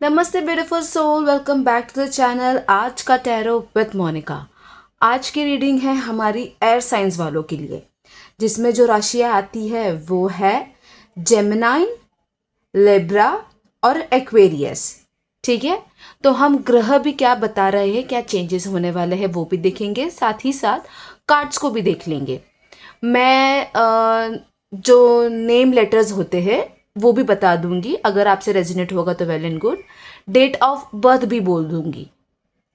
नमस्ते beautiful soul, welcome back to the channel. आज का टैरो विद मोनिका। आज की रीडिंग है हमारी एयर साइंस वालों के लिए, जिसमें जो राशियाँ आती है वो है जेमिनाई, लिब्रा और एक्वेरियस। ठीक है, तो हम ग्रह भी क्या बता रहे हैं, क्या चेंजेस होने वाले हैं वो भी देखेंगे, साथ ही साथ कार्ड्स को भी देख लेंगे। मैं जो नेम लेटर्स होते हैं वो भी बता दूंगी, अगर आपसे रेजोनेट होगा तो well and good. Date of birth भी बोल दूंगी,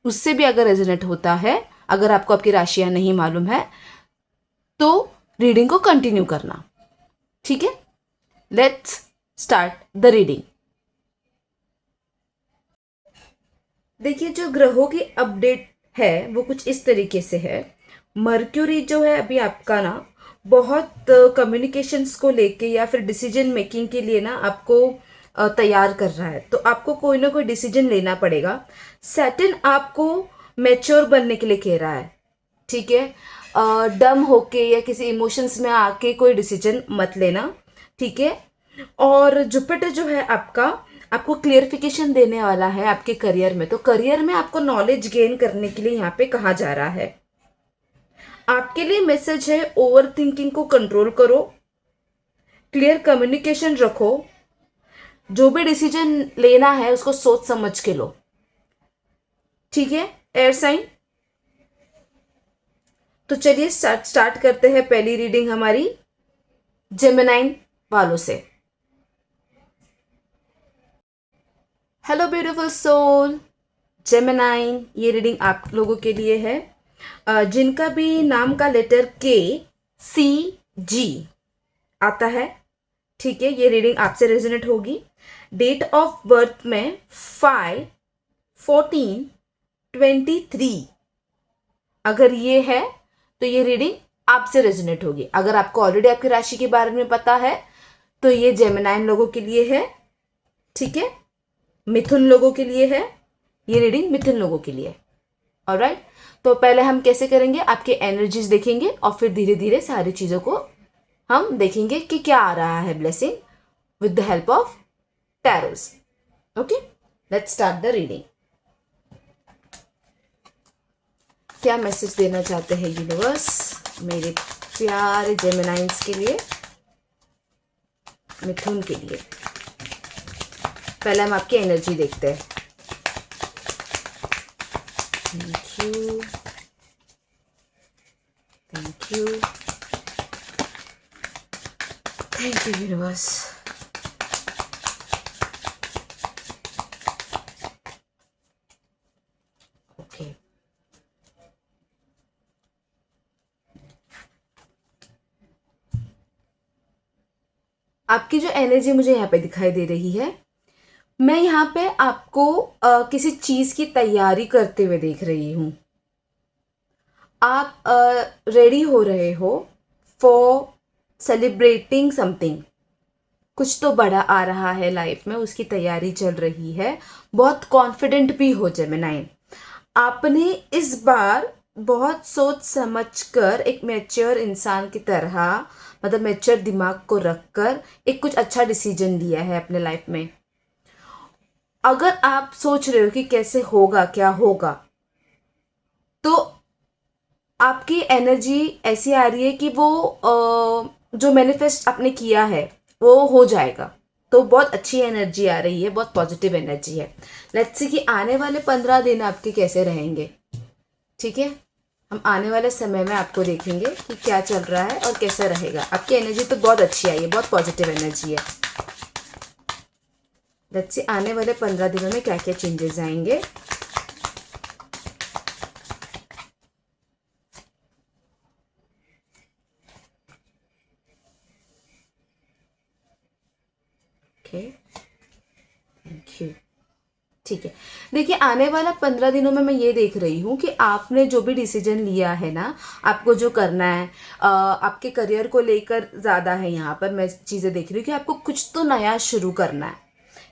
उससे भी अगर रेजोनेट होता है। अगर आपको आपकी राशियां नहीं मालूम है तो रीडिंग को कंटिन्यू करना। ठीक है, लेट्स स्टार्ट द रीडिंग। देखिए, जो ग्रहों की अपडेट है वो कुछ इस तरीके से है। मर्क्यूरी जो है अभी आपका ना बहुत कम्युनिकेशंस को लेके या फिर डिसीजन मेकिंग के लिए ना आपको तैयार कर रहा है, तो आपको कोई ना कोई डिसीजन लेना पड़ेगा। सैटर्न आपको मैच्योर बनने के लिए कह रहा है। ठीक है, डम होके या किसी इमोशंस में आके कोई डिसीजन मत लेना। ठीक है, और जुपिटर जो है आपका आपको क्लियरिफिकेशन देने वाला है आपके करियर में। तो करियर में आपको नॉलेज गेन करने के लिए यहाँ पे कहा जा रहा है। आपके लिए मैसेज है, ओवर थिंकिंग को कंट्रोल करो, क्लियर कम्युनिकेशन रखो, जो भी डिसीजन लेना है उसको सोच समझ के लो। ठीक है एयर साइन, तो चलिए स्टार्ट करते हैं पहली रीडिंग हमारी जेमिनाई वालों से। हेलो ब्यूटीफुल सोल, जेमिनाई, ये रीडिंग आप लोगों के लिए है जिनका भी नाम का लेटर KCG आता है। ठीक है, ये रीडिंग आपसे रेजोनेट होगी। डेट ऑफ बर्थ में 5/14/23 अगर ये है तो ये रीडिंग आपसे रेजोनेट होगी। अगर आपको ऑलरेडी आपकी राशि के बारे में पता है तो ये जेमिनाइन लोगों के लिए है। ठीक है, मिथुन लोगों के लिए है, ये रीडिंग मिथुन लोगों के लिए। ऑलराइट, तो पहले हम कैसे करेंगे, आपके एनर्जीज देखेंगे और फिर धीरे धीरे सारी चीजों को हम देखेंगे कि क्या आ रहा है blessing with the help of tarots. Okay, let's start the reading. क्या मैसेज देना चाहते हैं यूनिवर्स मेरे प्यारे जेमिनाइंस के लिए, मिथुन के लिए। पहले हम आपकी एनर्जी देखते हैं। Thank you, thank you, thank you universe. Okay, आपकी जो एनर्जी मुझे यहाँ पे दिखाई दे रही है, मैं यहाँ पे आपको किसी चीज की तैयारी करते हुए देख रही हूँ। आप रेडी हो रहे हो फॉर सेलिब्रेटिंग समथिंग। कुछ तो बड़ा आ रहा है लाइफ में, उसकी तैयारी चल रही है। बहुत कॉन्फिडेंट भी हो जेमिनाई। आपने इस बार बहुत सोच समझ कर एक मैच्योर इंसान की तरह, मतलब मैच्योर दिमाग को रखकर एक कुछ अच्छा डिसीजन लिया है अपने लाइफ में। अगर आप सोच रहे हो कि कैसे होगा, क्या होगा, तो आपकी एनर्जी ऐसी आ रही है कि वो जो मैनिफेस्ट आपने किया है वो हो जाएगा। तो बहुत अच्छी एनर्जी आ रही है, बहुत पॉजिटिव एनर्जी है। लेट्स सी कि आने वाले 15 दिन आपके कैसे रहेंगे। ठीक है, हम आने वाले समय में आपको देखेंगे कि क्या चल रहा है और कैसे रहेगा। आपकी एनर्जी तो बहुत अच्छी आई है, बहुत पॉजिटिव एनर्जी है। लेट्स सी आने वाले 15 दिनों में क्या क्या चेंजेस आएंगे। Okay, thank you. ठीक है, देखिए आने वाला 15 दिनों में मैं ये देख रही हूँ कि आपने जो भी डिसीजन लिया है ना, आपको जो करना है, आपके करियर को लेकर ज़्यादा है। यहाँ पर मैं चीज़ें देख रही हूँ कि आपको कुछ तो नया शुरू करना है।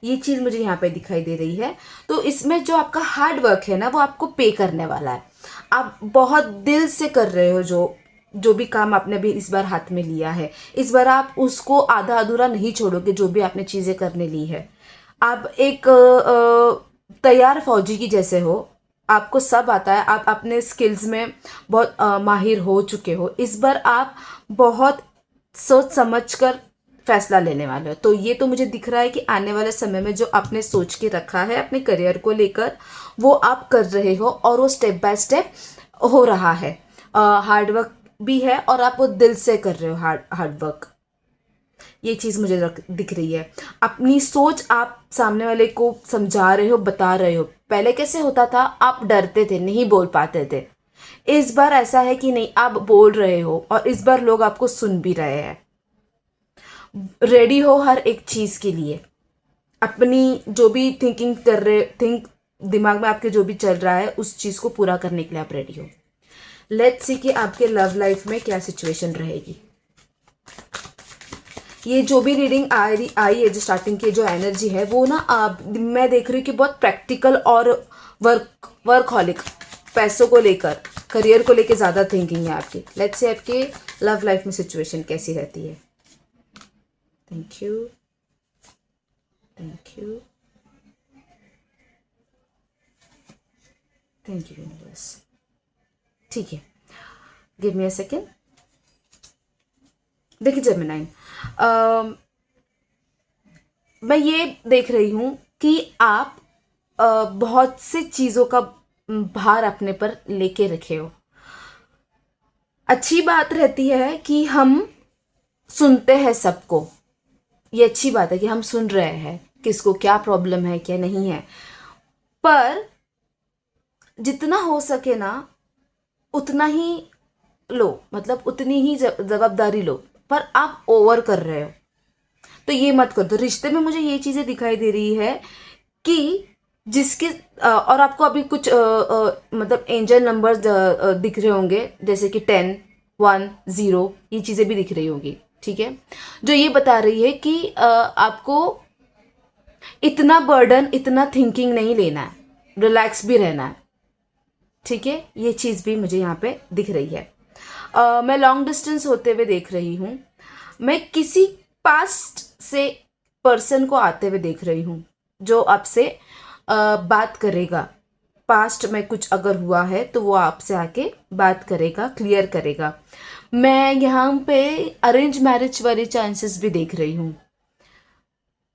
ये चीज़ मुझे यहाँ पे दिखाई दे रही है। तो इसमें जो आपका हार्ड वर्क है ना वो आपको पे करने वाला है। आप बहुत दिल से कर रहे हो जो जो भी काम आपने भी इस बार हाथ में लिया है। इस बार आप उसको आधा अधूरा नहीं छोड़ोगे, जो भी आपने चीज़ें करने ली है। आप एक तैयार फौजी की जैसे हो, आपको सब आता है, आप अपने स्किल्स में बहुत माहिर हो चुके हो। इस बार आप बहुत सोच समझ कर फैसला लेने वाले हो। तो ये तो मुझे दिख रहा है कि आने वाले समय में जो आपने सोच के रखा है अपने करियर को लेकर, वो आप कर रहे हो और वो स्टेप बाय स्टेप हो रहा है। हार्डवर्क भी है और आप वो दिल से कर रहे हो हार्डवर्क। ये चीज़ मुझे दिख रही है। अपनी सोच आप सामने वाले को समझा रहे हो, बता रहे हो। पहले कैसे होता था, आप डरते थे, नहीं बोल पाते थे। इस बार ऐसा है कि नहीं, आप बोल रहे हो और इस बार लोग आपको सुन भी रहे हैं। रेडी हो हर एक चीज़ के लिए। अपनी जो भी दिमाग में आपके जो भी चल रहा है उस चीज़ को पूरा करने के लिए आप रेडी हो। लेट्स सी कि आपके लव लाइफ में क्या सिचुएशन रहेगी। ये जो भी रीडिंग आई है, जो स्टार्टिंग की जो एनर्जी है वो ना, मैं देख रही हूँ कि बहुत प्रैक्टिकल और वर्कहॉलिक, पैसों को लेकर, करियर को लेकर ज़्यादा थिंकिंग है आपकी। लेट्स से आपके लव लाइफ में सिचुएशन कैसी रहती है। Thank you, thank you, thank you universe. ठीक है, गिव मी अ सेकेंड। देखिए जेमिनाई, मैं ये देख रही हूँ कि आप बहुत से चीज़ों का भार अपने पर लेके रखे हो। अच्छी बात रहती है कि हम सुनते हैं सबको। ये अच्छी बात है कि हम सुन रहे हैं किसको क्या प्रॉब्लम है, क्या नहीं है। पर जितना हो सके ना उतना ही लो, मतलब उतनी ही जवाबदारी लो। पर आप ओवर कर रहे हो तो ये मत कर दो। रिश्ते में मुझे ये चीज़ें दिखाई दे रही है कि जिसके और आपको अभी कुछ मतलब एंजल नंबर्स दिख रहे होंगे, जैसे कि 10, 1, 0, ये चीज़ें भी दिख रही होंगी। ठीक है, जो ये बता रही है कि आपको इतना बर्डन, इतना थिंकिंग नहीं लेना है, रिलैक्स भी रहना है। ठीक है, ये चीज़ भी मुझे यहाँ पे दिख रही है। मैं लॉन्ग डिस्टेंस होते हुए देख रही हूँ। मैं किसी पास्ट से पर्सन को आते हुए देख रही हूँ जो आपसे बात करेगा। पास्ट में कुछ अगर हुआ है तो वो आपसे आके बात करेगा, क्लियर करेगा। मैं यहाँ पे अरेंज मैरिज वाले चांसेस भी देख रही हूँ।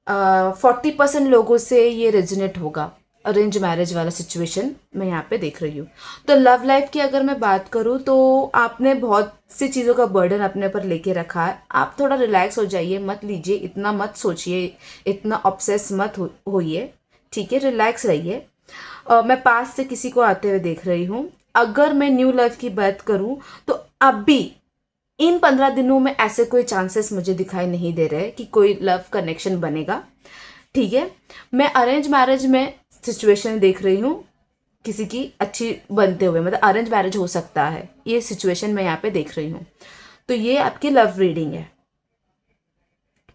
40% लोगों से ये रेजोनेट होगा। अरेंज मैरिज वाला सिचुएशन मैं यहाँ पे देख रही हूँ। तो लव लाइफ की अगर मैं बात करूँ तो आपने बहुत सी चीज़ों का बर्डन अपने पर लेके रखा है। आप थोड़ा रिलैक्स हो जाइए, मत लीजिए, इतना मत सोचिए, इतना ऑब्सेस मत होइए। ठीक है, रिलैक्स रहिए। मैं पास से किसी को आते हुए देख रही हूँ। अगर मैं न्यू लाइफ की बात करूँ तो अभी इन 15 दिनों में ऐसे कोई चांसेस मुझे दिखाई नहीं दे रहे कि कोई लव कनेक्शन बनेगा। ठीक है, मैं अरेंज मैरिज में सिचुएशन देख रही हूँ किसी की अच्छी बनते हुए, मतलब अरेंज मैरिज हो सकता है, ये सिचुएशन मैं यहाँ पे देख रही हूँ। तो ये आपकी लव रीडिंग है।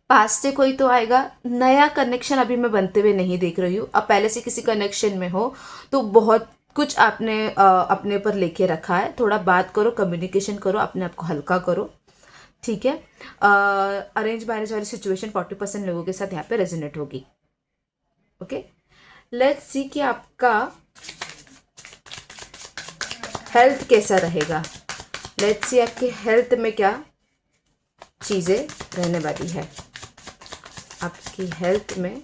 पास से कोई तो आएगा, नया कनेक्शन अभी मैं बनते हुए नहीं देख रही हूँ। अब पहले से किसी कनेक्शन में हो तो बहुत कुछ आपने अपने पर लेके रखा है। थोड़ा बात करो, कम्युनिकेशन करो, अपने आप को हल्का करो। ठीक है, अरेंज मैरिज वाली सिचुएशन 40% लोगों के साथ यहाँ पे रेजोनेट होगी। ओके, लेट्स सी कि आपका हेल्थ कैसा रहेगा। लेट्स सी आपके हेल्थ में क्या चीज़ें रहने वाली है, आपकी हेल्थ में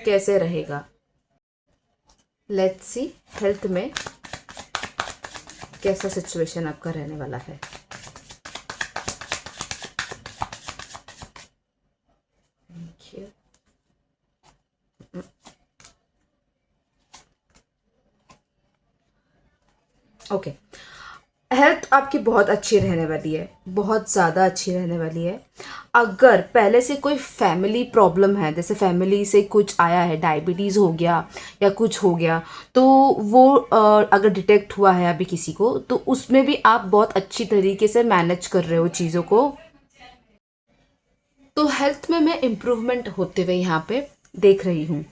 कैसे रहेगा। लेट्स सी हेल्थ में कैसा सिचुएशन आपका रहने वाला है। Thank you. ओके, हेल्थ आपकी बहुत अच्छी रहने वाली है, बहुत ज़्यादा अच्छी रहने वाली है। अगर पहले से कोई फैमिली प्रॉब्लम है, जैसे फैमिली से कुछ आया है, डायबिटीज़ हो गया या कुछ हो गया, तो वो अगर डिटेक्ट हुआ है अभी किसी को, तो उसमें भी आप बहुत अच्छी तरीके से मैनेज कर रहे हो चीज़ों को। तो हेल्थ में मैं इम्प्रूवमेंट होते हुए यहाँ पे देख रही हूँ।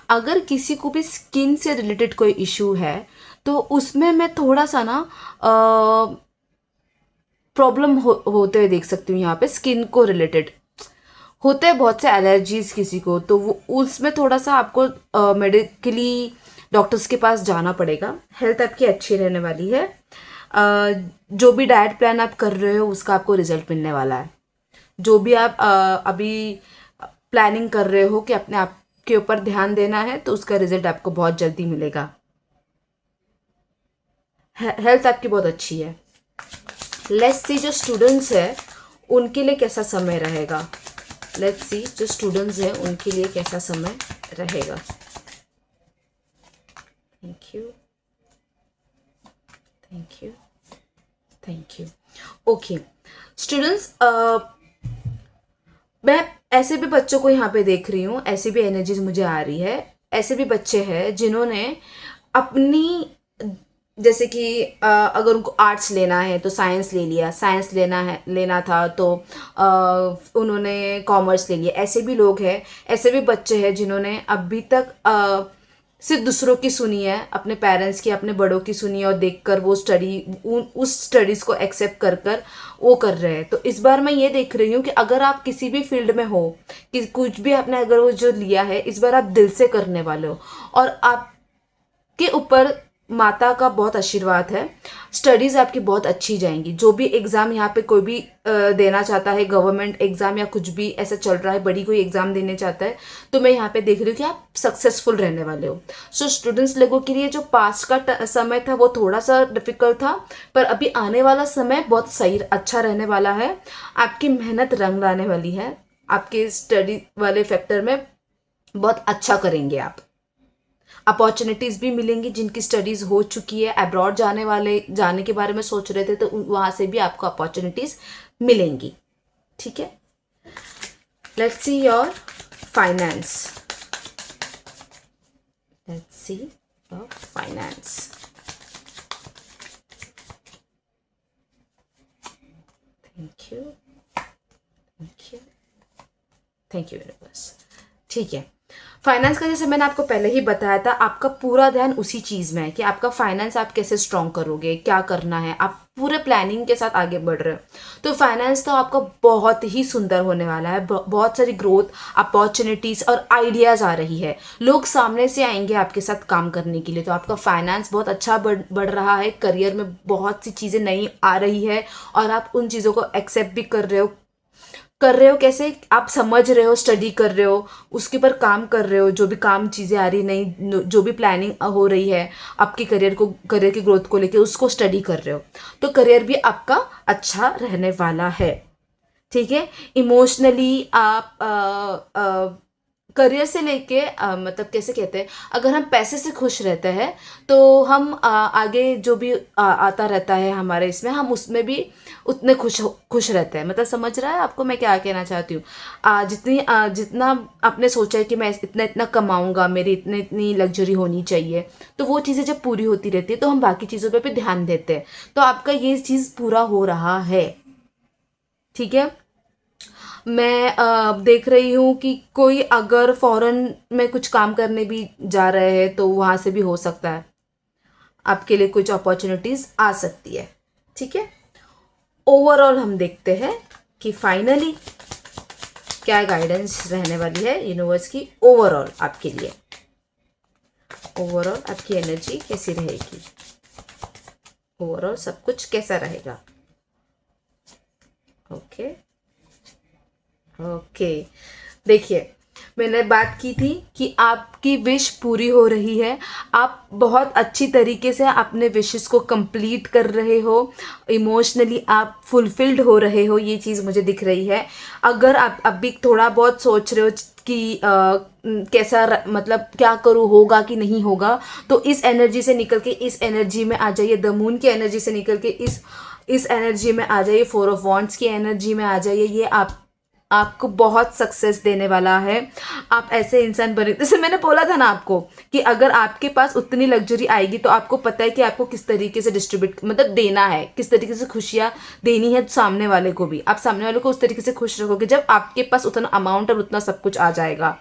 अगर किसी को भी स्किन से रिलेटेड कोई इशू है तो उसमें मैं थोड़ा सा ना प्रॉब्लम होते हुए देख सकती हूँ यहाँ पे, स्किन को रिलेटेड होते हैं बहुत से एलर्जीज किसी को, तो वो उसमें थोड़ा सा आपको मेडिकली डॉक्टर्स के पास जाना पड़ेगा। हेल्थ आपकी अच्छी रहने वाली है। जो भी डाइट प्लान आप कर रहे हो उसका आपको रिजल्ट मिलने वाला है। जो भी आप अभी प्लानिंग कर रहे हो कि अपने आप के ऊपर ध्यान देना है, तो उसका रिजल्ट आपको बहुत जल्दी मिलेगा। हेल्थ आपकी बहुत अच्छी है। लेट्स सी जो स्टूडेंट्स है उनके लिए कैसा समय रहेगा। लेट्स सी जो स्टूडेंट्स हैं उनके लिए कैसा समय रहेगा। Thank you, thank you, thank you. Okay students, मैं ऐसे भी बच्चों को यहाँ पे देख रही हूँ, ऐसी भी एनर्जीज मुझे आ रही है। ऐसे भी बच्चे हैं जिन्होंने अपनी, जैसे कि अगर उनको आर्ट्स लेना है तो साइंस ले लिया, साइंस लेना था तो उन्होंने कॉमर्स ले लिया। ऐसे भी लोग हैं, ऐसे भी बच्चे हैं जिन्होंने अभी तक सिर्फ दूसरों की सुनी है, अपने पेरेंट्स की, अपने बड़ों की सुनी है, और देखकर वो उस स्टडीज़ को एक्सेप्ट कर कर वो कर रहे हैं। तो इस बार मैं ये देख रही हूँ कि अगर आप किसी भी फील्ड में हो, कि कुछ भी आपने अगर वो जो लिया है, इस बार आप दिल से करने वाले हो, और आपके ऊपर माता का बहुत आशीर्वाद है। स्टडीज़ आपकी बहुत अच्छी जाएंगी। जो भी एग्ज़ाम यहाँ पे कोई भी देना चाहता है, गवर्नमेंट एग्ज़ाम या कुछ भी ऐसा चल रहा है, बड़ी कोई एग्ज़ाम देने चाहता है, तो मैं यहाँ पे देख रही हूँ कि आप सक्सेसफुल रहने वाले हो। सो स्टूडेंट्स लोगों के लिए जो पास्ट का समय था वो थोड़ा सा डिफिकल्ट था, पर अभी आने वाला समय बहुत सही अच्छा रहने वाला है। आपकी मेहनत रंग लाने वाली है। आपके स्टडी वाले फैक्टर में बहुत अच्छा करेंगे आप। अपॉर्चुनिटीज़ भी मिलेंगी। जिनकी स्टडीज़ हो चुकी है, अब्रॉड जाने के बारे में सोच रहे थे, तो वहाँ से भी आपको अपॉर्चुनिटीज़ मिलेंगी। ठीक है, let's see your finance. Let's see your finance. Thank you, thank you, thank you universe. ठीक है, फाइनेंस का जैसे मैंने आपको पहले ही बताया था, आपका पूरा ध्यान उसी चीज़ में है कि आपका फाइनेंस आप कैसे स्ट्रॉन्ग करोगे, क्या करना है, आप पूरे प्लानिंग के साथ आगे बढ़ रहे हो। तो फाइनेंस तो आपका बहुत ही सुंदर होने वाला है। बहुत सारी ग्रोथ, अपॉर्चुनिटीज़ और आइडियाज़ आ रही है। लोग सामने से आएंगे आपके साथ काम करने के लिए। तो आपका फाइनेंस बहुत अच्छा बढ़ रहा है। करियर में बहुत सी चीज़ें नई आ रही है, और आप उन चीज़ों को एक्सेप्ट भी कर रहे हो। कैसे आप समझ रहे हो, स्टडी कर रहे हो, उसके ऊपर काम कर रहे हो। जो भी काम चीज़ें आ रही नई, जो भी प्लानिंग हो रही है आपकी करियर की ग्रोथ को लेके, उसको स्टडी कर रहे हो। तो करियर भी आपका अच्छा रहने वाला है। ठीक है, इमोशनली आप करियर से लेके मतलब कैसे कहते हैं, अगर हम पैसे से खुश रहते हैं तो हम आगे जो भी आता रहता है हमारे इसमें, हम उसमें भी उतने खुश रहते हैं। मतलब समझ रहा है आपको मैं क्या कहना चाहती हूँ। जितना आपने सोचा है कि मैं इतना इतना कमाऊंगा, मेरी इतनी इतनी लग्जरी होनी चाहिए, तो वो चीज़ें जब पूरी होती रहती है तो हम बाकी चीज़ों पे भी ध्यान देते हैं। तो आपका ये चीज़ पूरा हो रहा है। ठीक है, मैं देख रही हूँ कि कोई अगर फॉरेन में कुछ काम करने भी जा रहे हैं तो वहाँ से भी हो सकता है आपके लिए कुछ अपॉर्चुनिटीज़ आ सकती है। ठीक है, ओवरऑल हम देखते हैं कि फाइनली क्या गाइडेंस रहने वाली है यूनिवर्स की ओवरऑल आपके लिए। ओवरऑल आपकी एनर्जी कैसी रहेगी, ओवरऑल सब कुछ कैसा रहेगा। ओके ओके, देखिए मैंने बात की थी कि आपकी विश पूरी हो रही है। आप बहुत अच्छी तरीके से अपने विशेस को कंप्लीट कर रहे हो। इमोशनली आप फुलफिल्ड हो रहे हो, ये चीज़ मुझे दिख रही है। अगर आप अभी थोड़ा बहुत सोच रहे हो कि मतलब क्या करूँ, होगा कि नहीं होगा, तो इस एनर्जी से निकल के इस एनर्जी में आ जाइए। द मून की एनर्जी से निकल के इस एनर्जी में आ जाइए। 4 ऑफ वॉन्ड्स की एनर्जी में आ जाइए। ये आपको बहुत सक्सेस देने वाला है। आप ऐसे इंसान बने, जैसे मैंने बोला था ना आपको, कि अगर आपके पास उतनी लग्जरी आएगी तो आपको पता है कि आपको किस तरीके से डिस्ट्रीब्यूट मतलब देना है, किस तरीके से खुशियाँ देनी है सामने वाले को भी। आप सामने वाले को उस तरीके से खुश रखोगे जब आपके पास उतना अमाउंट और उतना सब कुछ आ जाएगा।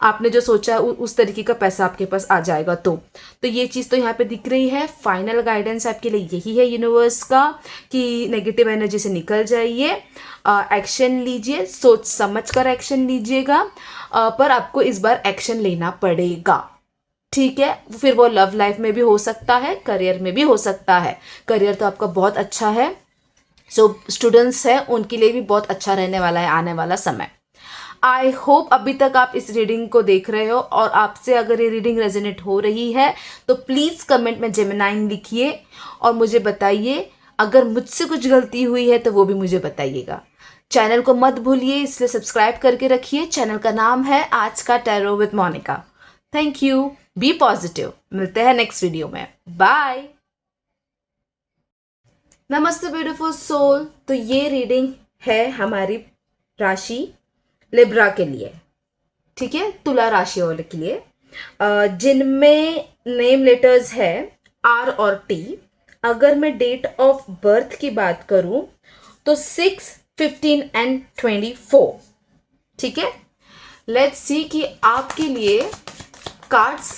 आपने जो सोचा उस तरीके का पैसा आपके पास आ जाएगा। तो ये चीज़ तो यहाँ पे दिख रही है। फाइनल गाइडेंस आपके लिए यही है यूनिवर्स का कि नेगेटिव एनर्जी से निकल जाइए, एक्शन लीजिए, सोच समझ कर एक्शन लीजिएगा, पर आपको इस बार एक्शन लेना पड़ेगा। ठीक है, फिर वो लव लाइफ में भी हो सकता है, करियर में भी हो सकता है। करियर तो आपका बहुत अच्छा है, जो स्टूडेंट्स हैं उनके लिए भी बहुत अच्छा रहने वाला है आने वाला समय। आई होप अभी तक आप इस रीडिंग को देख रहे हो और आपसे अगर ये रीडिंग रेजोनेट हो रही है तो प्लीज़ कमेंट में जेमिनाइन लिखिए और मुझे बताइए। अगर मुझसे कुछ गलती हुई है तो वो भी मुझे बताइएगा। चैनल को मत भूलिए, इसलिए सब्सक्राइब करके रखिए। चैनल का नाम है आज का tarot with Monika. Thank you, be positive. मिलते हैं नेक्स्ट वीडियो में, बाय। नमस्ते ब्यूटीफुल सोल। तो ये रीडिंग है हमारी राशि लिब्रा के लिए, ठीक है, तुला राशि वाले के लिए, जिनमें नेम लेटर्स है आर और टी। अगर मैं डेट ऑफ बर्थ की बात करूं तो 6, 15 एंड 24, ठीक है। लेट्स सी कि आपके लिए कार्ड्स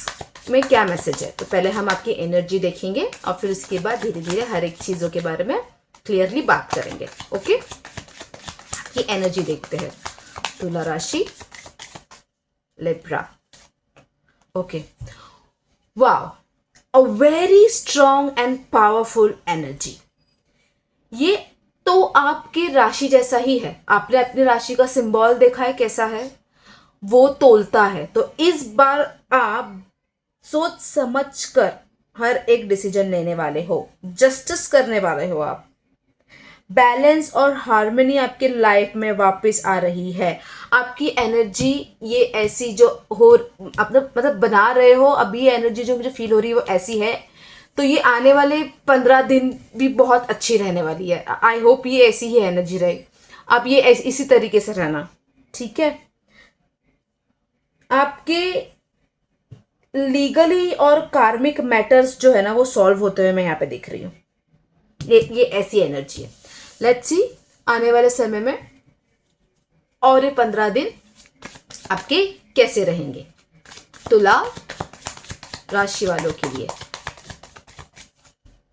में क्या मैसेज है। तो पहले हम आपकी एनर्जी देखेंगे और फिर उसके बाद धीरे धीरे हर एक चीज़ों के बारे में क्लियरली बात करेंगे। ओके, आपकी एनर्जी देखते हैं। तुला राशि, Libra. Okay, wow, a very strong and powerful energy. ये तो आपकी राशि जैसा ही है। आपने अपनी राशि का सिंबल देखा है कैसा है, वो तोलता है। तो इस बार आप सोच समझ कर हर एक डिसीजन लेने वाले हो, जस्टिस करने वाले हो आप। बैलेंस और हार्मनी आपके लाइफ में वापस आ रही है। आपकी एनर्जी ये ऐसी जो हो मतलब बना रहे हो अभी, ये एनर्जी जो मुझे फील हो रही है वो ऐसी है। तो ये आने वाले 15 दिन भी बहुत अच्छी रहने वाली है। आई होप ये ऐसी ही एनर्जी रहे। आप ये इसी तरीके से रहना, ठीक है। आपके लीगली और कार्मिक मैटर्स जो है ना वो सॉल्व होते हुए मैं यहाँ पे देख रही हूँ। ये ऐसी एनर्जी है। लेट्स सी आने वाले समय में और ये 15 दिन आपके कैसे रहेंगे तुला राशि वालों के लिए।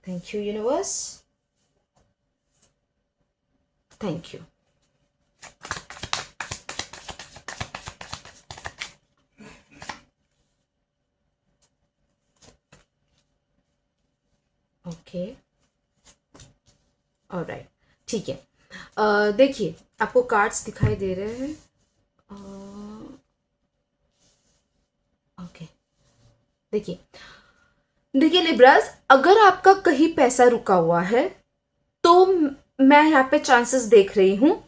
Thank you universe, thank you. Okay, alright, ठीक है। देखिए आपको कार्ड्स दिखाई दे रहे हैं। ओके, देखिए लिब्रास, अगर आपका कहीं पैसा रुका हुआ है तो मैं यहाँ पे चांसेस देख रही हूँ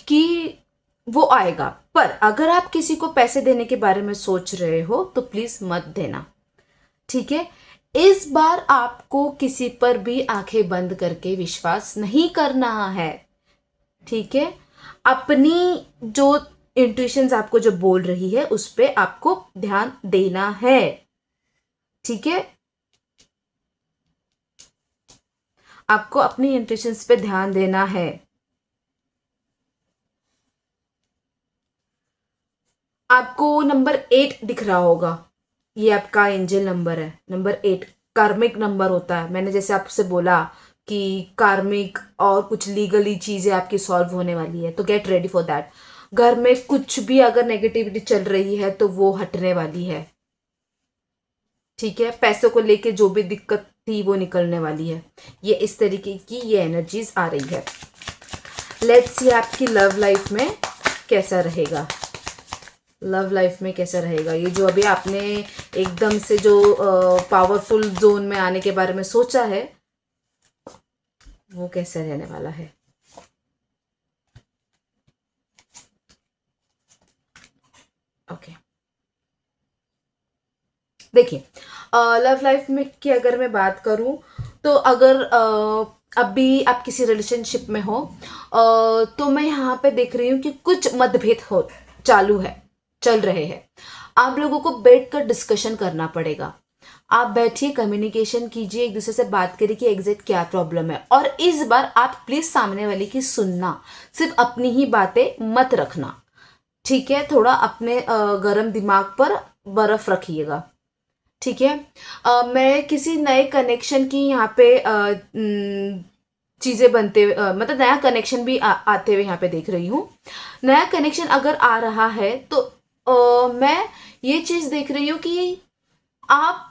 कि वो आएगा। पर अगर आप किसी को पैसे देने के बारे में सोच रहे हो तो प्लीज मत देना, ठीक है। इस बार आपको किसी पर भी आंखें बंद करके विश्वास नहीं करना है, ठीक है। अपनी जो इंट्यूशंस आपको जो बोल रही है उस पे आपको ध्यान देना है, ठीक है। आपको अपनी इंट्यूशंस पे ध्यान देना है। आपको नंबर 8 दिख रहा होगा, ये आपका एंजल नंबर है। नंबर 8 कार्मिक नंबर होता है। मैंने जैसे आपसे बोला कि कार्मिक और कुछ लीगली चीजें आपकी सॉल्व होने वाली है, तो गेट रेडी फॉर दैट। घर में कुछ भी अगर नेगेटिविटी चल रही है तो वो हटने वाली है, ठीक है। पैसों को लेके जो भी दिक्कत थी वो निकलने वाली है। ये इस तरीके की ये एनर्जीज आ रही है। लेट्स सी आपकी लव लाइफ में कैसा रहेगा। लव लाइफ में कैसा रहेगा ये जो अभी आपने एकदम से जो पावरफुल जोन में आने के बारे में सोचा है वो कैसा रहने वाला है। ओके, देखिए लव लाइफ में की अगर मैं बात करूं तो अगर अभी आप किसी रिलेशनशिप में हो तो मैं यहाँ पे देख रही हूँ कि कुछ मतभेद हो चल रहे हैं। आप लोगों को बैठकर डिस्कशन करना पड़ेगा। आप बैठिए, कम्युनिकेशन कीजिए, एक दूसरे से बात करिए कि एग्जैक्ट क्या प्रॉब्लम है। और इस बार आप प्लीज सामने वाले की सुनना, सिर्फ अपनी ही बातें मत रखना, ठीक है, थोड़ा अपने गर्म दिमाग पर बर्फ रखिएगा। ठीक है। मैं किसी नए कनेक्शन की यहाँ पे चीज़ें बनते हुए मतलब नया कनेक्शन भी आते हुए यहाँ पे देख रही हूँ। नया कनेक्शन अगर आ रहा है तो मैं ये चीज़ देख रही हूँ कि आप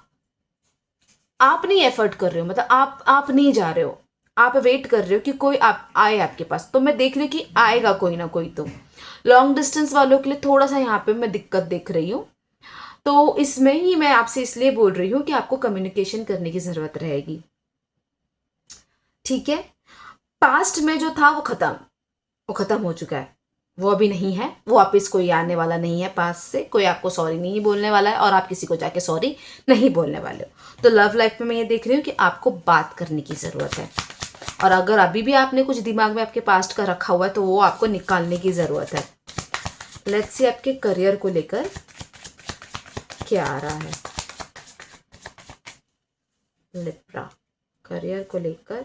आप नहीं एफर्ट कर रहे हो, मतलब आप नहीं जा रहे हो, आप वेट कर रहे हो कि कोई आप आए आपके पास। तो मैं देख रही हूँ कि आएगा कोई ना कोई। तो लॉन्ग डिस्टेंस वालों के लिए थोड़ा सा यहाँ पे मैं दिक्कत देख रही हूँ। तो इसमें ही मैं आपसे इसलिए बोल रही हूँ कि आपको कम्युनिकेशन करने की ज़रूरत रहेगी। ठीक है। पास्ट में जो था वो खत्म हो चुका है, वो अभी नहीं है, वो वापस कोई आने वाला नहीं है। पास्ट से कोई आपको सॉरी नहीं बोलने वाला है और आप किसी को जाके सॉरी नहीं बोलने वाले हो। तो लव लाइफ में मैं ये देख रही हूँ कि आपको बात करने की ज़रूरत है, और अगर अभी भी आपने कुछ दिमाग में आपके पास्ट का रखा हुआ है तो वो आपको निकालने की ज़रूरत है। लेट्स सी आपके करियर को लेकर क्या आ रहा है। लिब्रा, करियर को लेकर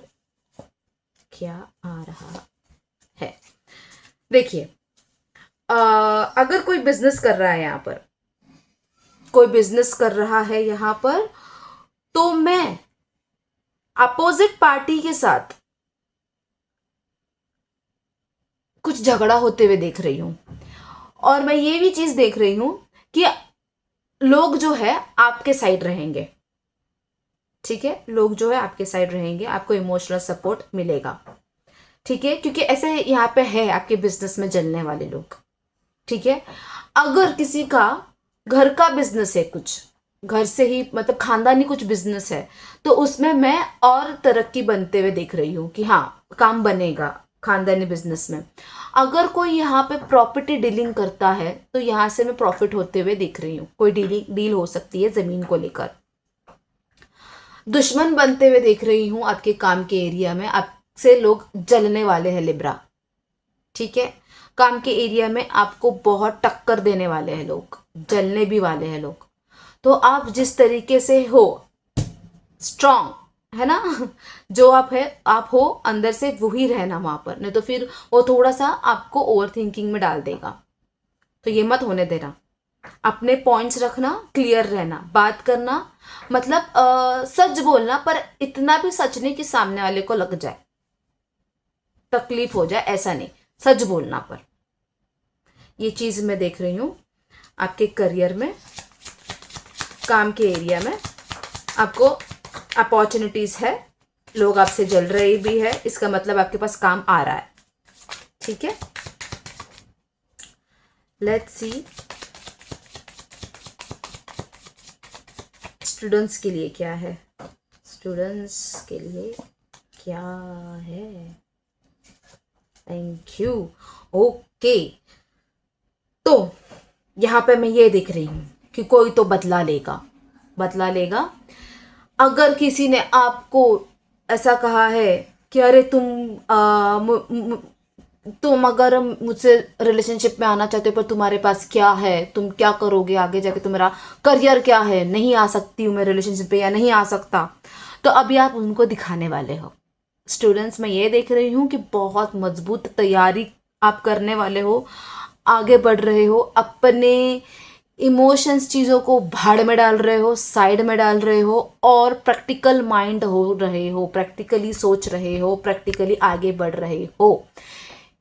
क्या आ रहा है। देखिए, अगर कोई बिजनेस कर रहा है यहाँ पर, कोई बिजनेस कर रहा है यहाँ पर, तो मैं अपोजिट पार्टी के साथ कुछ झगड़ा होते हुए देख रही हूँ। और मैं ये भी चीज देख रही हूँ कि लोग जो है आपके साइड रहेंगे। ठीक है, लोग जो है आपके साइड रहेंगे, आपको इमोशनल सपोर्ट मिलेगा। ठीक है, क्योंकि ऐसे यहाँ पे है आपके बिजनेस में जलने वाले लोग। ठीक है। अगर किसी का घर का बिजनेस है, कुछ घर से ही मतलब खानदानी कुछ बिजनेस है, तो उसमें मैं और तरक्की बनते हुए देख रही हूँ कि हाँ काम बनेगा खानदानी बिजनेस में। अगर कोई यहाँ पे प्रॉपर्टी डीलिंग करता है तो यहाँ से मैं प्रॉफिट होते हुए देख रही हूँ। कोई डील हो सकती है जमीन को लेकर। दुश्मन बनते हुए देख रही हूँ आपके काम के एरिया में, आपसे लोग जलने वाले हैं लिब्रा। ठीक है, काम के एरिया में आपको बहुत टक्कर देने वाले हैं लोग, जलने भी वाले हैं लोग। तो आप जिस तरीके से हो स्ट्रांग, है ना, जो आप है आप हो अंदर से वही रहना वहां पर, नहीं तो फिर वो थोड़ा सा आपको ओवर थिंकिंग में डाल देगा। तो ये मत होने देना। अपने पॉइंट्स रखना, क्लियर रहना, बात करना, मतलब सच बोलना, पर इतना भी सच नहीं कि सामने वाले को लग जाए, तकलीफ हो जाए, ऐसा नहीं। सच बोलना। पर ये चीज मैं देख रही हूं आपके करियर में, काम के एरिया में आपको अपॉर्चुनिटीज है, लोग आपसे जल रहे भी है, इसका मतलब आपके पास काम आ रहा है। ठीक है, लेट्स सी स्टूडेंट्स के लिए क्या है। स्टूडेंट्स के लिए क्या है। Thank you. ओके, तो यहां पे मैं ये देख रही हूं कि कोई तो बदला लेगा, बदला लेगा। अगर किसी ने आपको ऐसा कहा है कि अरे तुम अगर मुझसे रिलेशनशिप में आना चाहते हो पर तुम्हारे पास क्या है, तुम क्या करोगे आगे जाके, तुम्हारा करियर क्या है, नहीं आ सकती हूँ मैं रिलेशनशिप पे या नहीं आ सकता, तो अभी आप उनको दिखाने वाले हो। स्टूडेंट्स, मैं ये देख रही हूँ कि बहुत मजबूत तैयारी आप करने वाले हो, आगे बढ़ रहे हो, अपने इमोशंस चीज़ों को भाड़ में डाल रहे हो, साइड में डाल रहे हो, और प्रैक्टिकल माइंड हो रहे हो, प्रैक्टिकली सोच रहे हो, प्रैक्टिकली आगे बढ़ रहे हो।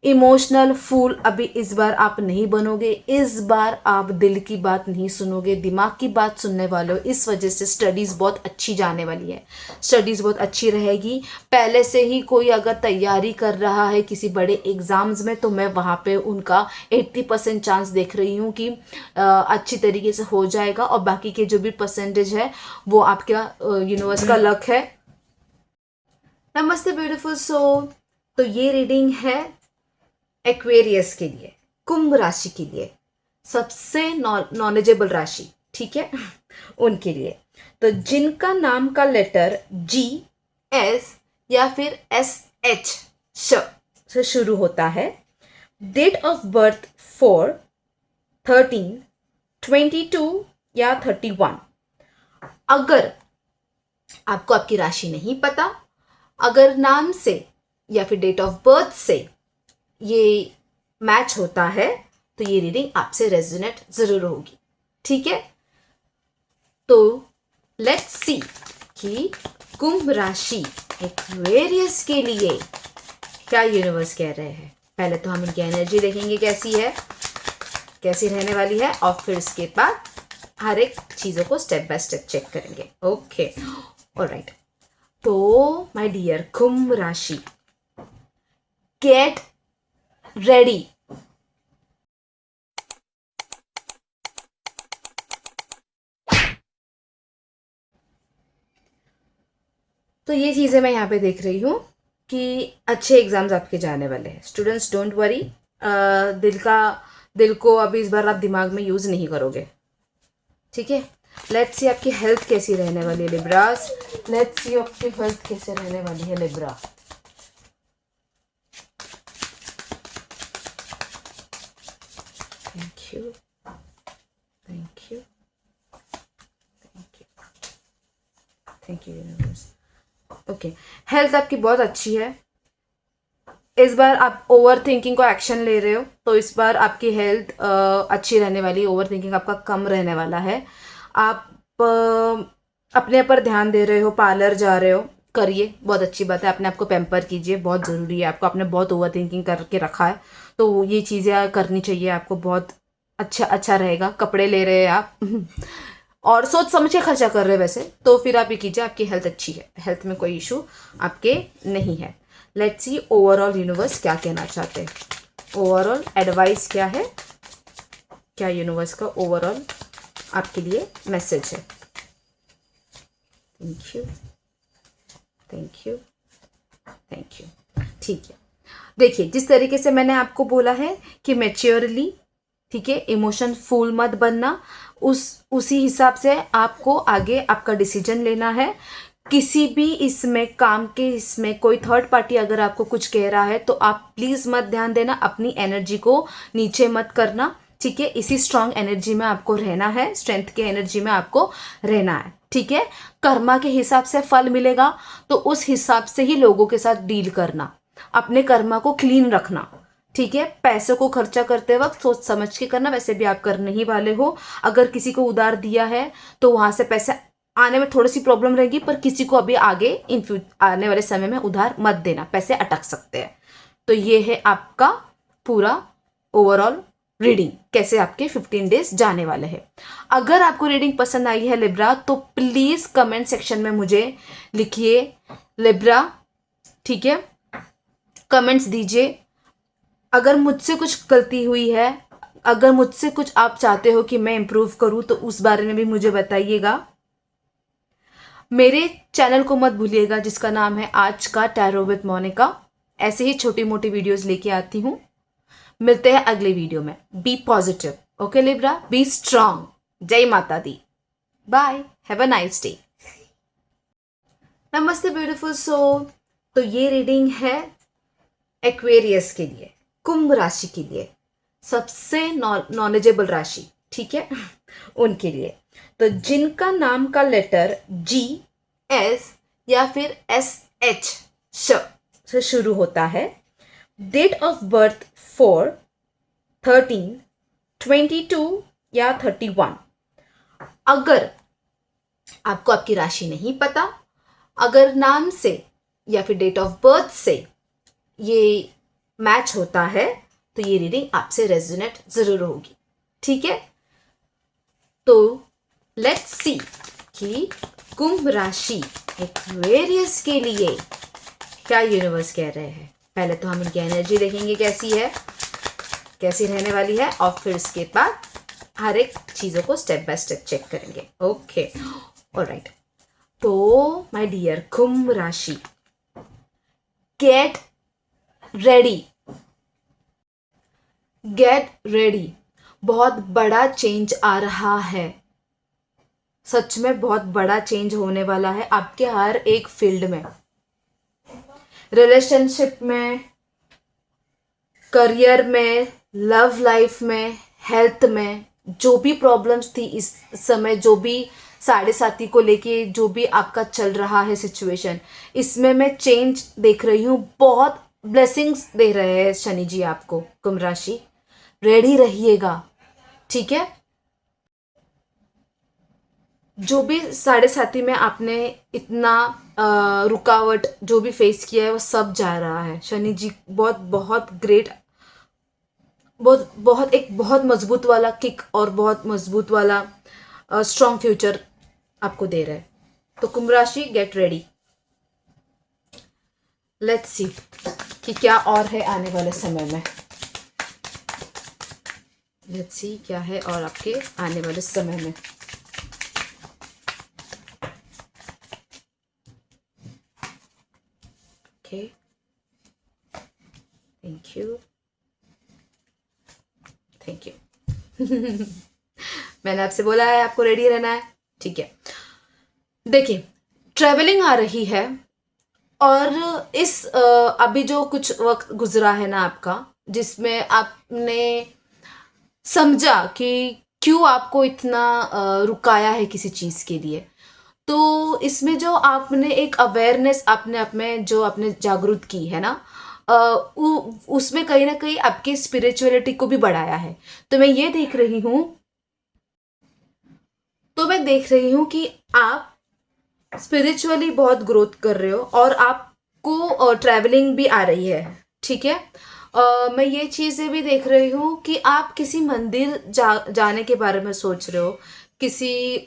इमोशनल फूल अभी इस बार आप नहीं बनोगे, इस बार आप दिल की बात नहीं सुनोगे, दिमाग की बात सुनने वाले हो। इस वजह से स्टडीज़ बहुत अच्छी जाने वाली है, स्टडीज़ बहुत अच्छी रहेगी। पहले से ही कोई अगर तैयारी कर रहा है किसी बड़े एग्ज़ाम्स में, तो मैं वहाँ पे उनका 80% चांस देख रही हूँ कि अच्छी तरीके से हो जाएगा, और बाकी के जो भी परसेंटेज है वो आपका यूनिवर्स का लक है। नमस्ते ब्यूटीफुल सोल। तो ये रीडिंग है एक्वेरियस के लिए, कुंभ राशि के लिए, सबसे नॉलेजेबल राशि। ठीक है, उनके लिए। तो जिनका नाम का लेटर G, S या फिर SH से शुरू होता है, डेट ऑफ बर्थ 4, 13, 22 या 31। अगर आपको आपकी राशि नहीं पता, अगर नाम से या फिर डेट ऑफ बर्थ से ये मैच होता है, तो ये रीडिंग आपसे रेजोनेट जरूर होगी, ठीक है। तो लेट्स सी कि कुंभ राशि एक्वेरियस के लिए क्या यूनिवर्स कह रहे हैं। पहले तो हम इनकी एनर्जी देखेंगे कैसी है, कैसी रहने वाली है, और फिर इसके बाद हर एक चीज़ों को स्टेप बाय स्टेप चेक करेंगे। Okay, alright. तो माय डियर कुंभ राशि, गेट रेडी। तो ये चीज़ें मैं यहाँ पे देख रही हूँ कि अच्छे एग्जाम्स आपके जाने वाले हैं। स्टूडेंट्स डोंट वरी, दिल को अभी इस बार आप दिमाग में यूज़ नहीं करोगे, ठीक है। लेट्स सी आपकी हेल्थ कैसी रहने वाली है लिब्रास। लेट्स सी आपकी हेल्थ कैसे रहने वाली है Libra. Thank you, thank you, thank you, thank you universe. Okay, health आपकी बहुत अच्छी है। इस बार आप ओवर थिंकिंग को एक्शन ले रहे हो, तो इस बार आपकी हेल्थ अच्छी रहने वाली है। ओवर थिंकिंग आपका कम रहने वाला है। आप अपने ऊपर ध्यान दे रहे हो, पार्लर जा रहे हो, करिए, बहुत अच्छी बात है। अपने आप को पैम्पर कीजिए, बहुत ज़रूरी है। आपको आपने बहुत ओवर थिंकिंग करके रखा है, तो ये चीज़ें करनी चाहिए आपको, बहुत अच्छा रहेगा। कपड़े ले रहे हैं आप और सोच समझ के खर्चा कर रहे हैं वैसे, तो फिर आप ये कीजिए, आपकी हेल्थ अच्छी है, हेल्थ में कोई इशू आपके नहीं है। लेट्स सी ओवरऑल यूनिवर्स क्या कहना चाहते हैं। ओवरऑल एडवाइस क्या है, क्या यूनिवर्स का ओवरऑल आपके लिए मैसेज है। Thank you, thank you, thank you, ठीक है। देखिए, जिस तरीके से मैंने आपको बोला है कि मैच्योरली, ठीक है, इमोशन फुल मत बनना, उसी हिसाब से आपको आगे आपका डिसीजन लेना है। किसी भी इसमें काम के इसमें कोई थर्ड पार्टी अगर आपको कुछ कह रहा है तो आप प्लीज़ मत ध्यान देना, अपनी एनर्जी को नीचे मत करना, ठीक है। इसी स्ट्रांग एनर्जी में आपको रहना है, स्ट्रेंथ के एनर्जी में आपको रहना है, ठीक है। कर्मा के हिसाब से फल मिलेगा, तो उस हिसाब से ही लोगों के साथ डील करना, अपने कर्मा को क्लीन रखना, ठीक है। पैसों को खर्चा करते वक्त सोच समझ के करना, वैसे भी आप करने ही वाले हो। अगर किसी को उधार दिया है तो वहां से पैसे आने में थोड़ी सी प्रॉब्लम रहेगी, पर किसी को अभी आगे आने वाले समय में उधार मत देना, पैसे अटक सकते हैं। तो ये है आपका पूरा ओवरऑल रीडिंग, कैसे आपके 15 डेज जाने वाले हैं। अगर आपको रीडिंग पसंद आई है लिब्रा, तो प्लीज कमेंट सेक्शन में मुझे लिखिए लिब्रा, ठीक है, कमेंट्स दीजिए। अगर मुझसे कुछ गलती हुई है, अगर मुझसे कुछ आप चाहते हो कि मैं इम्प्रूव करूं, तो उस बारे में भी मुझे बताइएगा। मेरे चैनल को मत भूलिएगा, जिसका नाम है आज का टैरो विद मोनिका। ऐसे ही छोटी मोटी वीडियोस लेके आती हूँ। मिलते हैं अगले वीडियो में। Be positive, okay Libra, be strong. जय माता दी, bye, have a nice day. नमस्ते ब्यूटीफुल सोल। तो ये रीडिंग है एक्वेरियस के लिए, कुंभ राशि के लिए, सबसे नॉलेजेबल राशि, ठीक है, उनके लिए। तो जिनका नाम का लेटर जी, एस या फिर एस एच से शुरू होता है, डेट ऑफ बर्थ 4, 13, 22 या 31। अगर आपको आपकी राशि नहीं पता, अगर नाम से या फिर डेट ऑफ बर्थ से ये मैच होता है, तो ये रीडिंग आपसे रेजोनेट जरूर होगी, ठीक है। तो लेट्स सी कि कुंभ राशि एक्वेरियस के लिए क्या यूनिवर्स कह रहे हैं। पहले तो हम इनकी एनर्जी देखेंगे कैसी है, कैसी रहने वाली है, और फिर इसके बाद हर एक चीज़ों को स्टेप बाय स्टेप चेक करेंगे। Okay, alright. तो माय डियर कुंभ राशि, गेट रेडी, गेट रेडी। बहुत बड़ा चेंज आ रहा है, सच में बहुत बड़ा चेंज होने वाला है आपके हर एक फील्ड में, रिलेशनशिप में, करियर में, लव लाइफ में, हेल्थ में। जो भी प्रॉब्लम्स थी इस समय, जो भी साढ़े साथी को लेके जो भी आपका चल रहा है सिचुएशन, इसमें मैं चेंज देख रही हूँ। बहुत ब्लेसिंग्स दे रहे हैं शनि जी आपको कुंभ राशि। रेडी रहिएगा, ठीक है। जो भी 7.5 में आपने इतना रुकावट जो भी फेस किया है वो सब जा रहा है। शनि जी बहुत बहुत ग्रेट, बहुत बहुत एक बहुत मजबूत वाला किक और बहुत मजबूत वाला स्ट्रॉन्ग फ्यूचर आपको दे रहा है। तो कुंभ राशि, गेट रेडी। लेट्स सी कि क्या और है आने वाले समय में। लेट्स सी क्या है और आपके आने वाले समय में। Okay, thank you, thank you. मैंने आपसे बोला है आपको रेडी रहना है, ठीक है। देखिए, ट्रैवलिंग आ रही है और इस अभी जो कुछ वक्त गुजरा है ना आपका, जिसमें आपने समझा कि क्यों आपको इतना रुकाया है किसी चीज़ के लिए, तो इसमें जो आपने एक अवेयरनेस अपने आप में जो आपने जागरूक की है ना, उसमें कहीं ना कहीं आपकी स्पिरिचुअलिटी को भी बढ़ाया है। तो मैं ये देख रही हूँ, कि आप स्पिरिचुअली बहुत ग्रोथ कर रहे हो और आपको ट्रैवलिंग भी आ रही है, ठीक है। मैं ये चीज़ें भी देख रही हूँ कि आप किसी मंदिर जाने के बारे में सोच रहे हो, किसी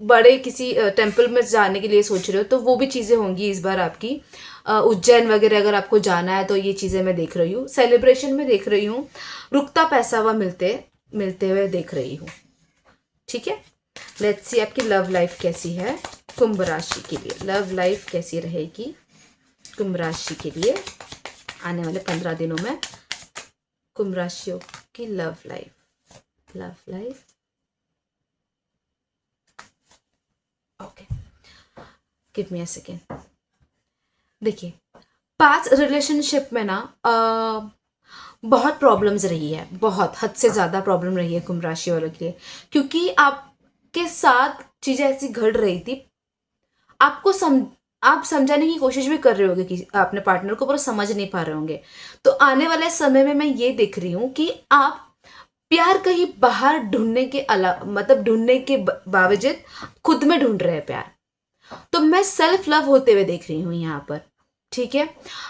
बड़े किसी टेम्पल में जाने के लिए सोच रहे हो, तो वो भी चीज़ें होंगी इस बार आपकी। उज्जैन वगैरह अगर आपको जाना है तो ये चीज़ें मैं देख रही हूँ। सेलिब्रेशन में देख रही हूँ, रुकता पैसा हुआ मिलते हुए देख रही हूँ, ठीक है। लेट्स सी आपकी लव लाइफ कैसी है कुंभ राशि के लिए। लव लाइफ कैसी रहेगी कुंभ राशि के लिए आने वाले 15 दिनों में। कुंभ राशियों की love life okay, give me a second. देखिए, पास्ट रिलेशनशिप में ना बहुत प्रॉब्लम्स रही है, बहुत हद से ज़्यादा प्रॉब्लम रही है कुंभ राशि वालों के लिए, क्योंकि आपके साथ चीज़ें ऐसी घट रही थी। आप समझाने की कोशिश भी कर रहे होंगे कि अपने पार्टनर को, पर समझ नहीं पा रहे होंगे। तो आने वाले समय में मैं ये देख रही हूँ कि आप प्यार कहीं बाहर ढूंढने के अलावा, मतलब ढूंढने के बावजूद खुद में ढूंढ रहे हैं प्यार। तो मैं सेल्फ लव होते हुए देख रही हूँ यहाँ पर, ठीक है।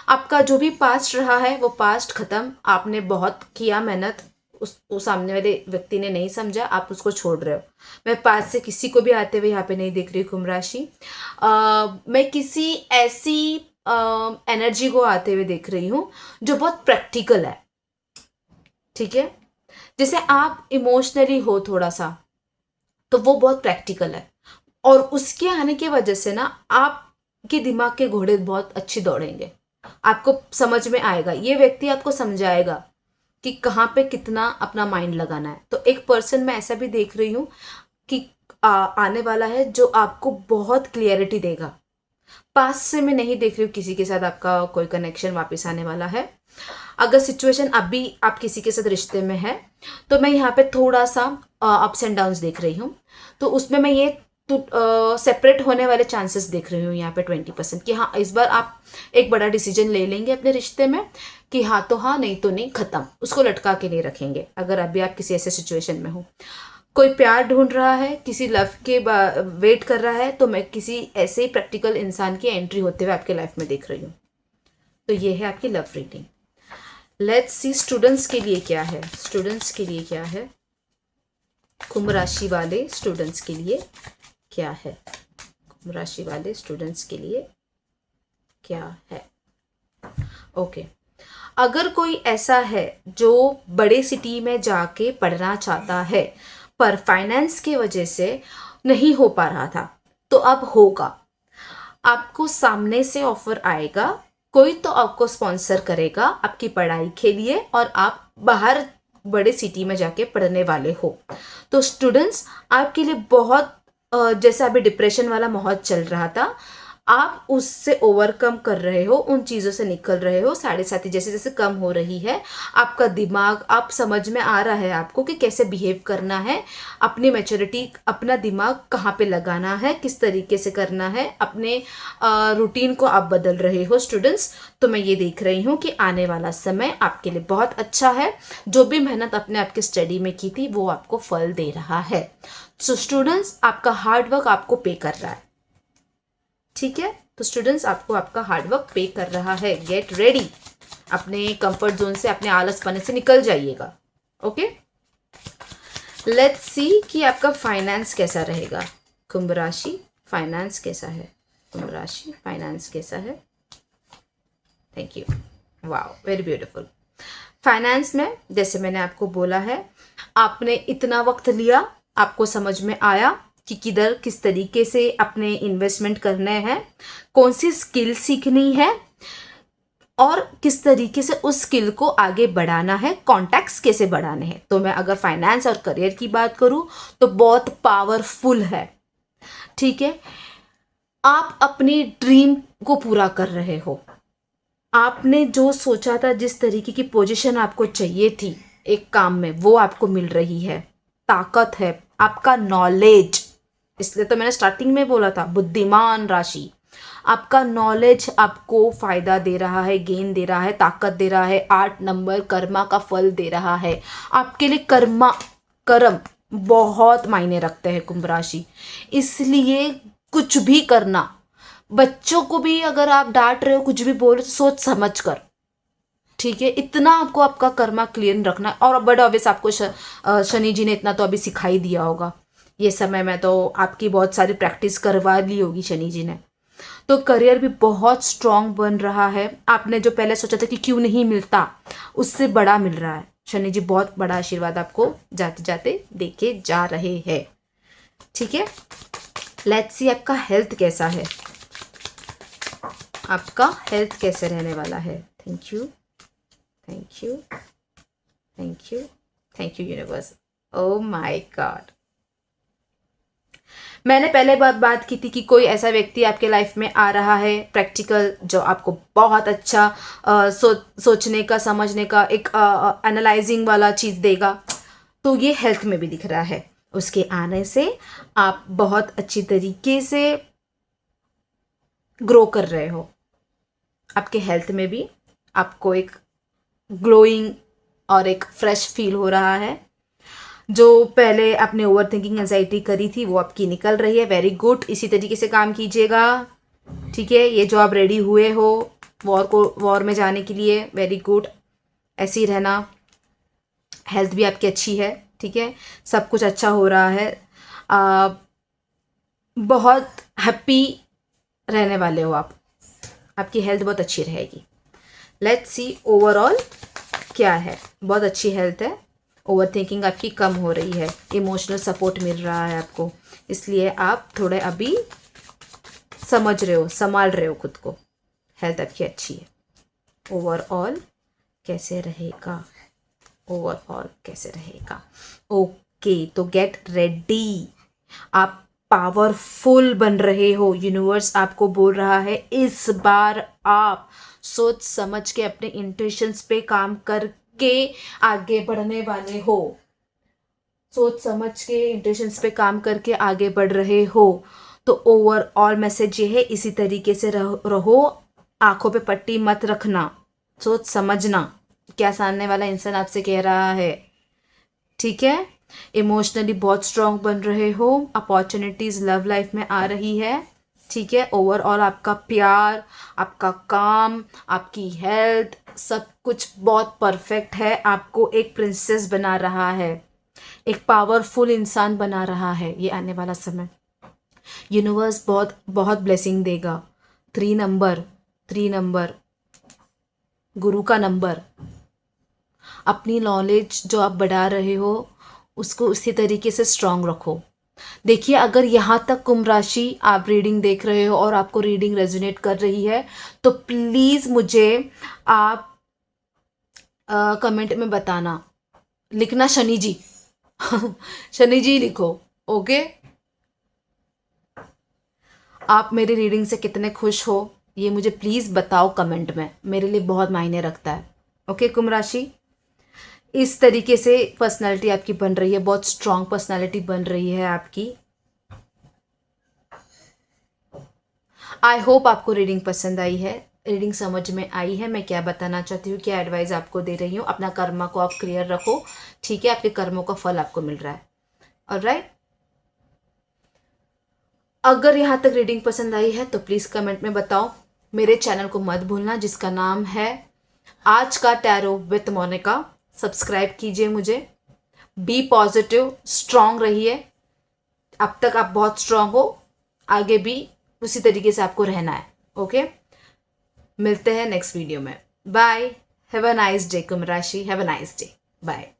आपका जो भी पास्ट रहा है वो पास्ट खत्म, आपने बहुत किया मेहनत, उस सामने वाले व्यक्ति ने नहीं समझा, आप उसको छोड़ रहे हो। मैं पास्ट से किसी को भी आते हुए यहाँ पे नहीं देख रही कुंभ राशि। मैं किसी ऐसी एनर्जी को आते हुए देख रही हूँ जो बहुत प्रैक्टिकल है, ठीक है। जैसे आप इमोशनली हो थोड़ा सा, तो वो बहुत प्रैक्टिकल है, और उसके आने की वजह से ना आपके दिमाग के घोड़े बहुत अच्छे दौड़ेंगे। आपको समझ में आएगा, ये व्यक्ति आपको समझाएगा कि कहाँ पे कितना अपना माइंड लगाना है। तो एक पर्सन मैं ऐसा भी देख रही हूँ कि आने वाला है जो आपको बहुत क्लियरिटी देगा। पास्ट से मैं नहीं देख रही हूँ किसी के साथ आपका कोई कनेक्शन वापस आने वाला है। अगर सिचुएशन अभी आप किसी के साथ रिश्ते में है तो मैं यहाँ पे थोड़ा सा अप्स एंड डाउन्स देख रही हूँ। तो उसमें मैं ये सेपरेट होने वाले चांसेस देख रही हूँ यहाँ पे 20% कि हाँ, इस बार आप एक बड़ा डिसीजन ले लेंगे अपने रिश्ते में कि हाँ तो हाँ, नहीं तो नहीं, खत्म, उसको लटका के नहीं रखेंगे। अगर अभी आप किसी ऐसे सिचुएशन में हो, कोई प्यार ढूंढ रहा है, किसी लव के वेट कर रहा है, तो मैं किसी ऐसे ही प्रैक्टिकल इंसान की एंट्री होते हुए आपके लाइफ में देख रही हूँ। तो ये है आपकी love reading. Let's see students के लिए क्या है। स्टूडेंट्स के लिए क्या है, कुंभ राशि वाले स्टूडेंट्स के लिए क्या है। कुंभ राशि वाले स्टूडेंट्स के लिए क्या है। ओके, अगर कोई ऐसा है जो बड़े सिटी में जाके पढ़ना चाहता है पर फाइनेंस की वजह से नहीं हो पा रहा था, तो अब होगा। आपको सामने से ऑफर आएगा, कोई तो आपको स्पॉन्सर करेगा आपकी पढ़ाई के लिए, और आप बाहर बड़े सिटी में जाके पढ़ने वाले हो। तो स्टूडेंट्स, आपके लिए बहुत जैसे अभी डिप्रेशन वाला माहौल चल रहा था, आप उससे ओवरकम कर रहे हो, उन चीज़ों से निकल रहे हो। 7.5 जैसे जैसे कम हो रही है, आपका दिमाग, आप समझ में आ रहा है आपको कि कैसे बिहेव करना है, अपनी मैच्योरिटी, अपना दिमाग कहाँ पे लगाना है, किस तरीके से करना है, अपने रूटीन को आप बदल रहे हो स्टूडेंट्स। तो मैं ये देख रही हूँ कि आने वाला समय आपके लिए बहुत अच्छा है। जो भी मेहनत अपने आपकी स्टडी में की थी वो आपको फल दे रहा है। सो स्टूडेंट्स, आपका हार्डवर्क आपको पे कर रहा है, ठीक है। तो स्टूडेंट्स, आपको आपका हार्डवर्क पे कर रहा है। गेट रेडी, अपने कंफर्ट जोन से, अपने आलसपने से निकल जाइएगा। ओके, लेट्स सी कि आपका फाइनेंस कैसा रहेगा। कुंभ राशि, फाइनेंस कैसा है? कुंभ राशि, फाइनेंस कैसा है? Thank you, wow, very beautiful. Finance में जैसे मैंने आपको बोला है, आपने इतना वक्त लिया, आपको समझ में आया कि किधर किस तरीके से अपने इन्वेस्टमेंट करने हैं, कौन सी स्किल सीखनी है और किस तरीके से उस स्किल को आगे बढ़ाना है, कॉन्टैक्ट्स कैसे बढ़ाने हैं। तो मैं अगर फाइनेंस और करियर की बात करूं तो बहुत पावरफुल है, ठीक है। आप अपनी ड्रीम को पूरा कर रहे हो। आपने जो सोचा था, जिस तरीके की पोजीशन आपको चाहिए थी एक काम में, वो आपको मिल रही है। ताकत है, आपका नॉलेज, इसलिए तो मैंने स्टार्टिंग में बोला था बुद्धिमान राशि। आपका नॉलेज आपको फायदा दे रहा है, गेन दे रहा है, ताकत दे रहा है। 8 नंबर कर्मा का फल दे रहा है आपके लिए। कर्म बहुत मायने रखते हैं कुंभ राशि, इसलिए कुछ भी करना, बच्चों को भी अगर आप डांट रहे हो, कुछ भी बोल रहे हो, तो सोच समझ कर, ठीक है। इतना आपको आपका कर्मा क्लियर रखना है। और बट ऑब्वियस आपको शनि जी ने इतना तो अभी सिखा ही दिया होगा। ये समय में तो आपकी बहुत सारी प्रैक्टिस करवा ली होगी शनि जी ने। तो करियर भी बहुत स्ट्रांग बन रहा है। आपने जो पहले सोचा था कि क्यों नहीं मिलता, उससे बड़ा मिल रहा है। शनि जी बहुत बड़ा आशीर्वाद आपको जाते जाते देके जा रहे हैं, ठीक है। लेट्स सी आपका हेल्थ कैसा है। आपका हेल्थ कैसे रहने वाला है। Thank you, thank you, thank you, thank you universe. Oh my God, मैंने पहले बात की थी कि कोई ऐसा व्यक्ति आपके लाइफ में आ रहा है प्रैक्टिकल, जो आपको बहुत अच्छा सोचने का, समझने का, एक एनालाइजिंग वाला चीज़ देगा। तो ये हेल्थ में भी दिख रहा है। उसके आने से आप बहुत अच्छी तरीके से ग्रो कर रहे हो। आपके हेल्थ में भी आपको एक ग्लोइंग और एक फ्रेश फील हो रहा है। जो पहले आपने ओवर थिंकिंग एंजाइटी करी थी वो आपकी निकल रही है। वेरी गुड, इसी तरीके से काम कीजिएगा, ठीक है। ये जो आप रेडी हुए हो वॉर में जाने के लिए, वेरी गुड, ऐसे ही रहना। हेल्थ भी आपकी अच्छी है, ठीक है। सब कुछ अच्छा हो रहा है। बहुत हैप्पी रहने वाले हो आप। आपकी हेल्थ बहुत अच्छी रहेगी। लेट्स सी ओवरऑल क्या है। बहुत अच्छी हेल्थ है। ओवर थिंकिंग आपकी कम हो रही है। इमोशनल सपोर्ट मिल रहा है आपको, इसलिए आप थोड़े अभी समझ रहे हो, संभाल रहे हो खुद को। हेल्थ आपकी अच्छी है। ओवरऑल कैसे रहेगा, ओवरऑल कैसे रहेगा। ओके, तो गेट रेडी। आप पावरफुल बन रहे हो। यूनिवर्स आपको बोल रहा है इस बार आप सोच समझ के अपने इंट्यूशंस पे काम करके आगे बढ़ने वाले हो। सोच समझ के इंट्यूशंस पे काम करके आगे बढ़ रहे हो। तो ओवरऑल मैसेज ये है, इसी तरीके से रहो। आंखों पे पट्टी मत रखना, सोच समझना क्या सामने वाला इंसान आपसे कह रहा है, ठीक है। इमोशनली बहुत स्ट्रांग बन रहे हो। अपॉर्चुनिटीज लव लाइफ में आ रही है, ठीक है। ओवरऑल आपका प्यार, आपका काम, आपकी हेल्थ, सब कुछ बहुत परफेक्ट है। आपको एक प्रिंसेस बना रहा है, एक पावरफुल इंसान बना रहा है ये आने वाला समय। यूनिवर्स बहुत बहुत ब्लेसिंग देगा। 3 नंबर, 3 नंबर गुरु का नंबर। अपनी नॉलेज जो आप बढ़ा रहे हो उसको उसी तरीके से स्ट्रांग रखो। देखिए, अगर यहाँ तक कुंभ राशि आप रीडिंग देख रहे हो और आपको रीडिंग रेजोनेट कर रही है तो प्लीज़ मुझे आप कमेंट में बताना, लिखना शनि जी शनि जी लिखो, ओके। आप मेरी रीडिंग से कितने खुश हो ये मुझे प्लीज़ बताओ कमेंट में, मेरे लिए बहुत मायने रखता है। ओके कुंभ राशि, इस तरीके से पर्सनालिटी आपकी बन रही है, बहुत स्ट्रांग पर्सनालिटी बन रही है आपकी। आई होप आपको रीडिंग पसंद आई है, रीडिंग समझ में आई है मैं क्या बताना चाहती हूँ, क्या एडवाइस आपको दे रही हूँ। अपना कर्मा को आप क्लियर रखो, ठीक है, आपके कर्मों का फल आपको मिल रहा है। ऑलराइट, अगर यहाँ तक रीडिंग पसंद आई है तो प्लीज़ कमेंट में बताओ। मेरे चैनल को मत भूलना जिसका नाम है आज का टैरो विथ मोनिका, सब्सक्राइब कीजिए मुझे। बी पॉजिटिव, स्ट्रांग रहिए, अब तक आप बहुत स्ट्रांग हो, आगे भी उसी तरीके से आपको रहना है। ओके, मिलते हैं नेक्स्ट वीडियो में। Bye, have a nice day कुंभ राशि, have a nice day, bye.